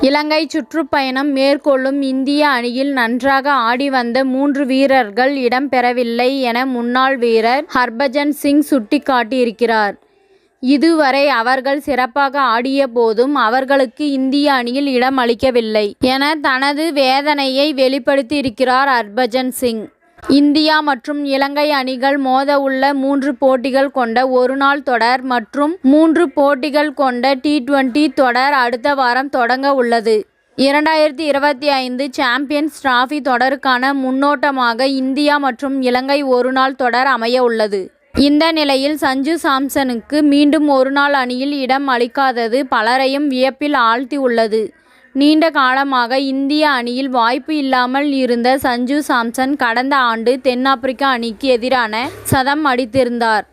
இலங்கை சுற்றுப்பயணம் மேற்கொள்ளும் இந்திய அணியில் நன்றாக ஆடி வந்த 3 வீரர்கள் இடம்பெறவில்லை என முன்னாள் வீரர் ஹர்பஜன் சிங் சுட்டிக்காட்டியிருக்கிறார். இதுவரை அவர்கள் சிறப்பாக ஆடிய போதும் அவர்களுக்கு இந்திய அணியில் இடம் அளிக்கவில்லை என தனது வேதனையை வெளிப்படுத்தியிருக்கிறார் ஹர்பஜன் சிங். இந்தியா மற்றும் இலங்கை அணிகள் மோதவுள்ள 3 போட்டிகள் கொண்ட ஒருநாள் தொடர் மற்றும் 3 போட்டிகள் கொண்ட T20 தொடர் அடுத்த வாரம் தொடங்க உள்ளது. 2025 சாம்பியன்ஸ் டிராபி தொடருக்கான முன்னோட்டமாக இந்தியா மற்றும் இலங்கை ஒருநாள் தொடர் அமைய உள்ளது. இந்த நிலையில் சஞ்சு சாம்சனுக்கு மீண்டும் ஒருநாள் அணியில் இடம் அளிக்காதது பலரையும் வியப்பில் ஆழ்த்தியுள்ளது. நீண்ட காலமாக இந்திய அணியில் வாய்ப்பு இல்லாமல் இருந்த சஞ்சு சாம்சன் கடந்த ஆண்டு தென்னாப்பிரிக்கா அணிக்கு எதிரான சதம் அடித்திருந்தார்.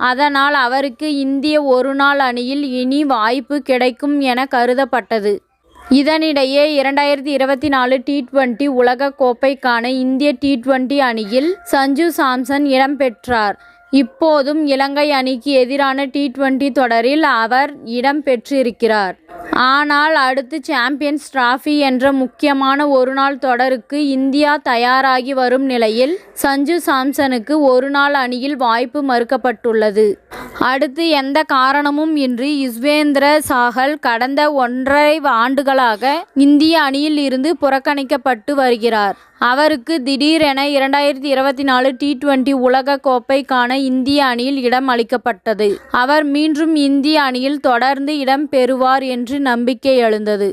அதனால் அவருக்கு இந்திய ஒருநாள் அணியில் இனி வாய்ப்பு கிடைக்கும் என கருதப்பட்டது. இதனிடையே 2024 T20 உலக கோப்பைக்கான இந்திய T20 அணியில் சஞ்சு சாம்சன் இடம்பெற்றார். இப்போதும் இலங்கை அணிக்கு எதிரான T20 தொடரில் அவர் இடம் பெற்றிருக்கிறார். ஆனால் அடுத்து சாம்பியன்ஸ் டிராபி என்ற முக்கியமான ஒருநாள் தொடருக்கு இந்தியா தயாராகி வரும் நிலையில் சஞ்சு சாம்சனுக்கு ஒருநாள் அணியில் வாய்ப்பு மறுக்கப்பட்டுள்ளது. அடுத்து எந்த காரணமும் இன்றி யுஸ்வேந்திர சாகல் கடந்த 1.5 ஆண்டுகளாக இந்திய அணியில் இருந்து புறக்கணிக்கப்பட்டு வருகிறார். அவருக்கு திடீரென 2024 T20 உலக கோப்பைக்கான இந்திய அணியில் இடம் அளிக்கப்பட்டது. அவர் மீண்டும் இந்திய அணியில் தொடர்ந்து இடம் பெறுவார் என்று நம்பிக்கை எழுந்தது.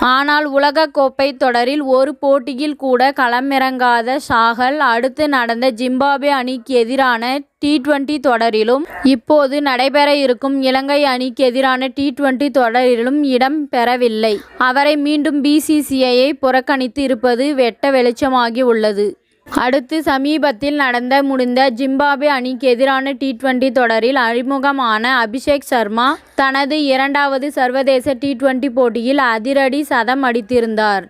ஆனால் உலக கோப்பை தொடரில் ஒரு போட்டியில் கூட களமிறங்காத சாகல் அடுத்து நடந்த ஜிம்பாப்வே அணிக்கு எதிரான T20 தொடரிலும் இப்போது நடைபெற இருக்கும் இலங்கை அணிக்கு எதிரான T20 தொடரிலும் இடம் பெறவில்லை. அவரை மீண்டும் BCCI புறக்கணித்து இருப்பது வெட்ட வெளிச்சமாகி உள்ளது. அடுத்து சமீபத்தில் முடிந்த ஜிம்பாப்வே அணிக்கு எதிரான T20 தொடரில் அறிமுகமான அபிஷேக் சர்மா தனது 2வது சர்வதேச T20 போட்டியில் அதிரடி சதம் அடித்திருந்தார்.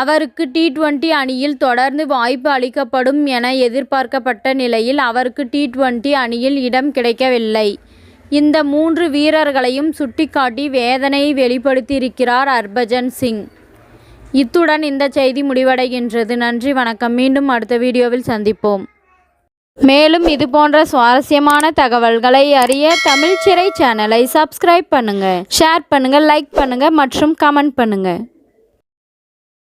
அவருக்கு T20 அணியில் தொடர்ந்து வாய்ப்பு அளிக்கப்படும் என எதிர்பார்க்கப்பட்ட நிலையில் அவருக்கு T20 அணியில் இடம் கிடைக்கவில்லை. இந்த 3 வீரர்களையும் சுட்டிக்காட்டி வேதனையை வெளிப்படுத்தியிருக்கிறார் ஹர்பஜன் சிங். இத்துடன் இந்த செய்தி முடிவடைகின்றது. நன்றி, வணக்கம். மீண்டும் அடுத்த வீடியோவில் சந்திப்போம். மேலும் இதுபோன்ற சுவாரஸ்யமான தகவல்களை அறிய தமிழ் சிறை சேனலை சப்ஸ்கிரைப் பண்ணுங்க, ஷேர் பண்ணுங்க, லைக் பண்ணுங்க மற்றும் கமெண்ட் பண்ணுங்க.